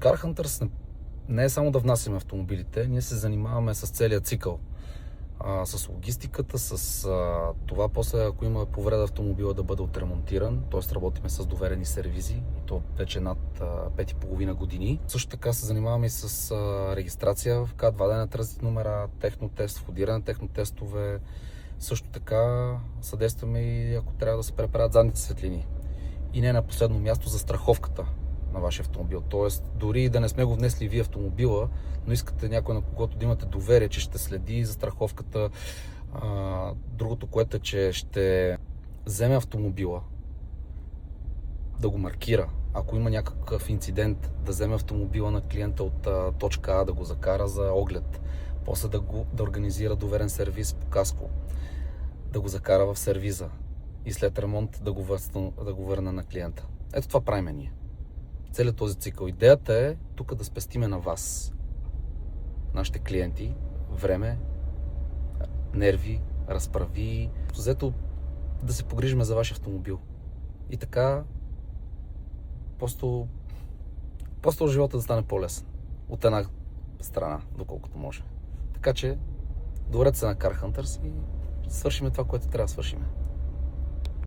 Car Hunters не е само да внасяме автомобилите, ние се занимаваме с целия цикъл. С логистиката, с това после, ако има повреда автомобила, да бъде отремонтиран, т.е. работиме с доверени сервизи и то вече над 5,5 години. Също така се занимаваме и с регистрация в КАД, вадене на транзит номера, технотест, входиране на технотестове. Също така съдействаме и ако трябва да се преправят задните светлини. И не на последно място за страховката на вашия автомобил. Тоест, дори да не сме го внесли вие автомобила, но искате някой, на когото да имате доверие, че ще следи за страховката. Другото, което е, че ще вземе автомобила, да го маркира. Ако има някакъв инцидент, да вземе автомобила на клиента от точка А, да го закара за оглед, после да организира доверен сервис по каско, да го закара в сервиза и след ремонт да го върне на клиента. Ето това правим ние. Целият този цикъл. Идеята е тук да спестиме на вас, нашите клиенти, време, нерви, разправи, взето да се погрижим за вашия автомобил. И така просто живота да стане по-лесен. От една страна, доколкото може. Така че, доверете се на Car Hunters и свършим това, което трябва да свършим.